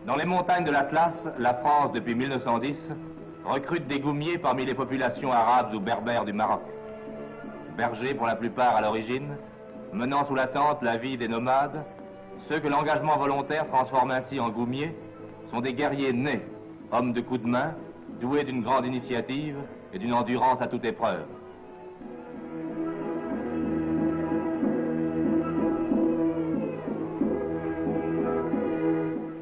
Dans les montagnes de l'Atlas, la France, depuis 1910, recrute des goumiers parmi les populations arabes ou berbères du Maroc. Bergers pour la plupart à l'origine, menant sous la tente la vie des nomades, ceux que l'engagement volontaire transforme ainsi en goumiers sont des guerriers nés, hommes de coups de main, doués d'une grande initiative et d'une endurance à toute épreuve.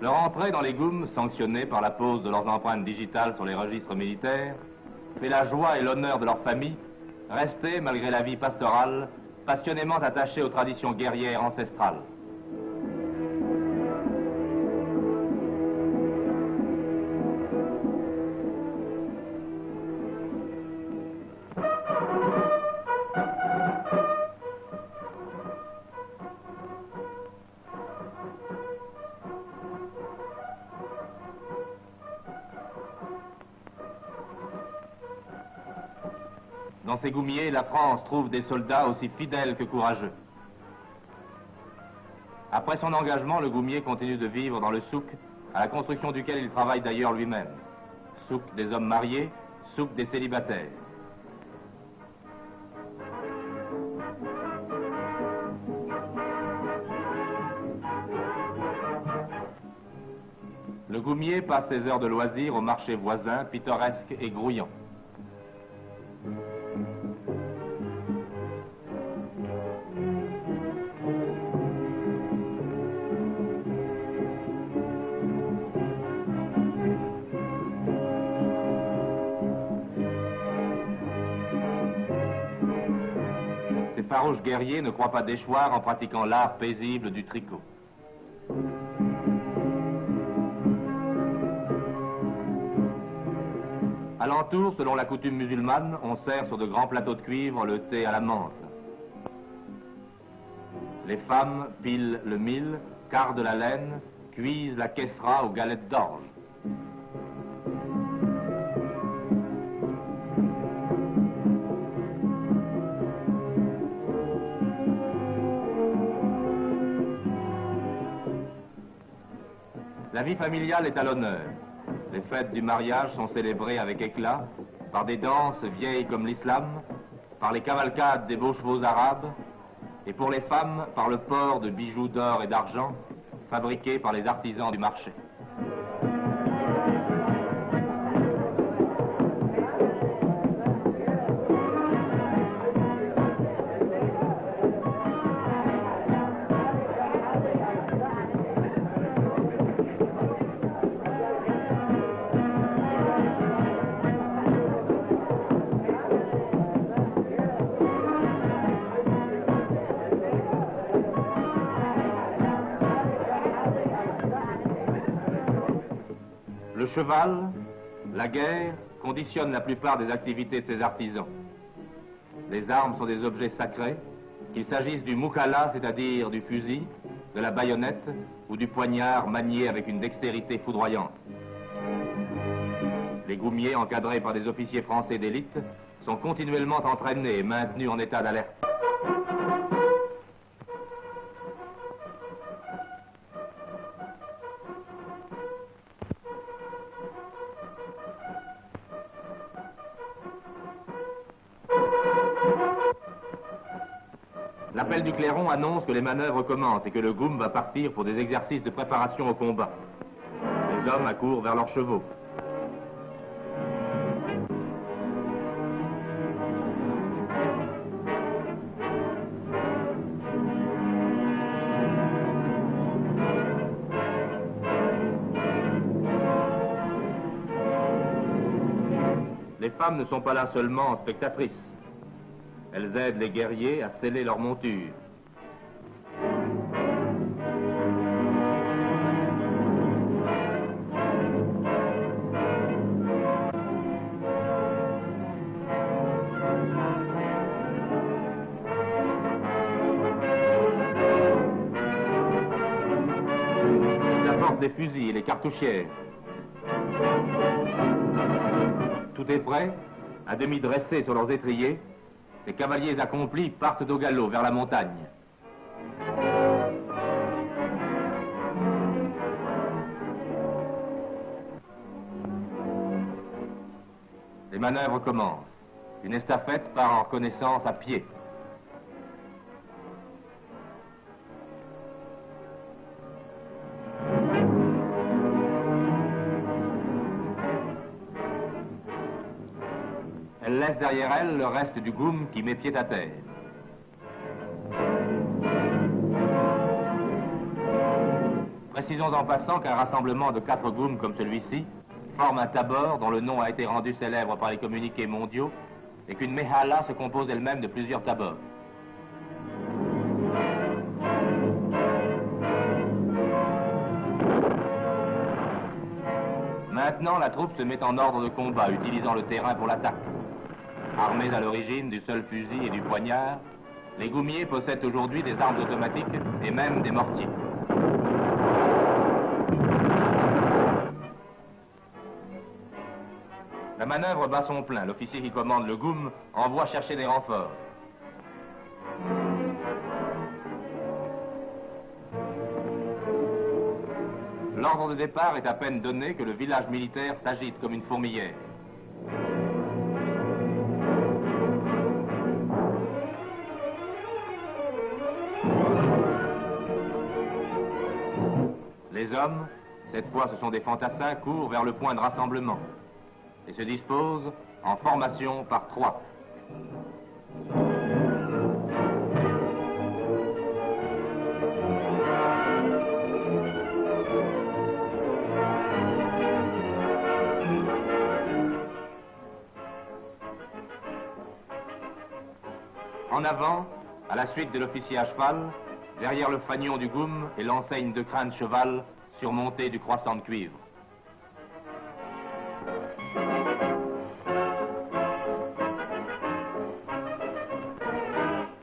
Leur entrée dans les goums, sanctionnée par la pose de leurs empreintes digitales sur les registres militaires, fait la joie et l'honneur de leur famille, restés, malgré la vie pastorale, passionnément attachés aux traditions guerrières ancestrales. Dans ces goumiers, la France trouve des soldats aussi fidèles que courageux. Après son engagement, le goumier continue de vivre dans le souk, à la construction duquel il travaille d'ailleurs lui-même. Souk des hommes mariés, souk des célibataires. Le goumier passe ses heures de loisirs au marché voisin, pittoresque et grouillant. Ces farouches guerriers ne croient pas déchoir en pratiquant l'art paisible du tricot. Alentour, selon la coutume musulmane, on sert sur de grands plateaux de cuivre le thé à la menthe. Les femmes pilent le mil, cardent la laine, cuisent la kessra aux galettes d'orge. La vie familiale est à l'honneur. Les fêtes du mariage sont célébrées avec éclat, par des danses vieilles comme l'islam, par les cavalcades des beaux chevaux arabes, et pour les femmes, par le port de bijoux d'or et d'argent, fabriqués par les artisans du marché. Le cheval, la guerre, conditionnent la plupart des activités de ces artisans. Les armes sont des objets sacrés, qu'il s'agisse du moukala, c'est-à-dire du fusil, de la baïonnette ou du poignard manié avec une dextérité foudroyante. Les goumiers, encadrés par des officiers français d'élite, sont continuellement entraînés et maintenus en état d'alerte. L'appel du clairon annonce que les manœuvres commencent et que le goum va partir pour des exercices de préparation au combat. Les hommes accourent vers leurs chevaux. Les femmes ne sont pas là seulement en spectatrices. Elles aident les guerriers à sceller leur monture. Elles apportent des fusils et les cartouchières. Tout est prêt, à demi dressés sur leurs étriers. Les cavaliers accomplis partent au galop vers la montagne. Les manœuvres commencent. Une estafette part en reconnaissance à pied. Elle laisse derrière elle le reste du GUM qui met pied à terre. Précisons en passant qu'un rassemblement de 4 GUM comme celui-ci forme un tabor dont le nom a été rendu célèbre par les communiqués mondiaux et qu'une méhala se compose elle-même de plusieurs tabors. Maintenant, la troupe se met en ordre de combat, utilisant le terrain pour l'attaque. Armés à l'origine du seul fusil et du poignard, les goumiers possèdent aujourd'hui des armes automatiques et même des mortiers. La manœuvre bat son plein. L'officier qui commande le GUM envoie chercher des renforts. L'ordre de départ est à peine donné que le village militaire s'agite comme une fourmilière. Les hommes, cette fois ce sont des fantassins, courent vers le point de rassemblement et se disposent en formation par 3. En avant, à la suite de l'officier à cheval, derrière le fanion du GUM et l'enseigne de crâne cheval surmontée du croissant de cuivre.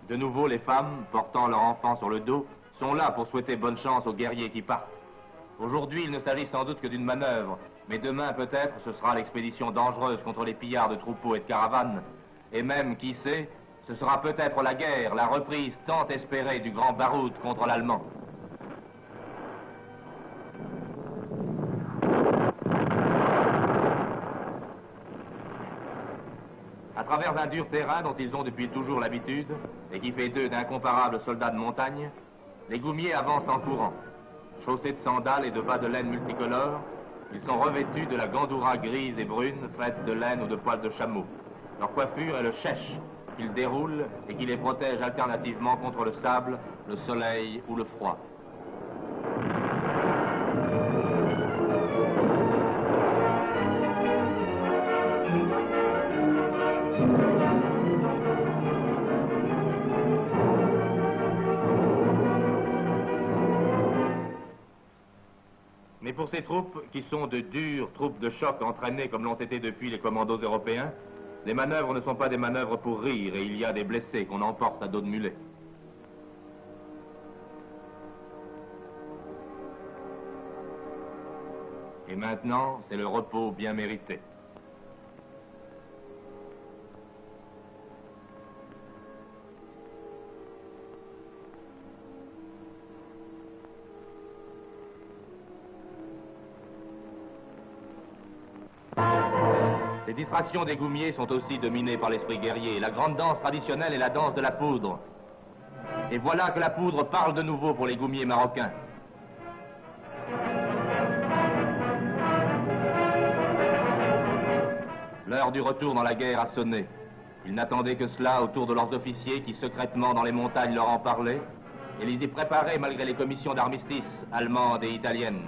De nouveau, les femmes, portant leurs enfants sur le dos, sont là pour souhaiter bonne chance aux guerriers qui partent. Aujourd'hui, il ne s'agit sans doute que d'une manœuvre, mais demain, peut-être, ce sera l'expédition dangereuse contre les pillards de troupeaux et de caravanes. Et même, qui sait, ce sera peut-être la guerre, la reprise tant espérée du grand Baroud contre l'Allemand. À travers un dur terrain dont ils ont depuis toujours l'habitude, et qui fait d'eux d'incomparables soldats de montagne, les goumiers avancent en courant. Chaussés de sandales et de bas de laine multicolores, ils sont revêtus de la gandoura grise et brune faite de laine ou de poils de chameau. Leur coiffure est le chèche, qu'ils déroulent et qui les protège alternativement contre le sable, le soleil ou le froid. Mais pour ces troupes, qui sont de dures troupes de choc entraînées comme l'ont été depuis les commandos européens, les manœuvres ne sont pas des manœuvres pour rire et il y a des blessés qu'on emporte à dos de mulet. Et maintenant, c'est le repos bien mérité. Les distractions des goumiers sont aussi dominées par l'esprit guerrier. La grande danse traditionnelle est la danse de la poudre. Et voilà que la poudre parle de nouveau pour les goumiers marocains. L'heure du retour dans la guerre a sonné. Ils n'attendaient que cela autour de leurs officiers qui secrètement dans les montagnes leur en parlaient et les y préparaient malgré les commissions d'armistice allemandes et italiennes.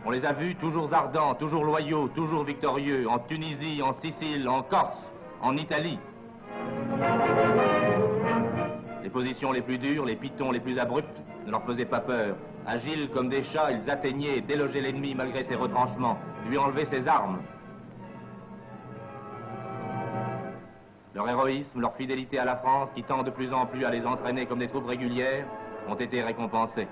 On les a vus toujours ardents, toujours loyaux, toujours victorieux, en Tunisie, en Sicile, en Corse, en Italie. Les positions les plus dures, les pitons les plus abrupts ne leur faisaient pas peur. Agiles comme des chats, ils atteignaient et délogeaient l'ennemi malgré ses retranchements, lui enlevaient ses armes. Leur héroïsme, leur fidélité à la France, qui tend de plus en plus à les entraîner comme des troupes régulières, ont été récompensés.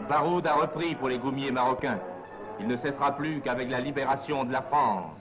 baroud a repris pour les goumiers marocains. Il ne cessera plus qu'avec la libération de la France.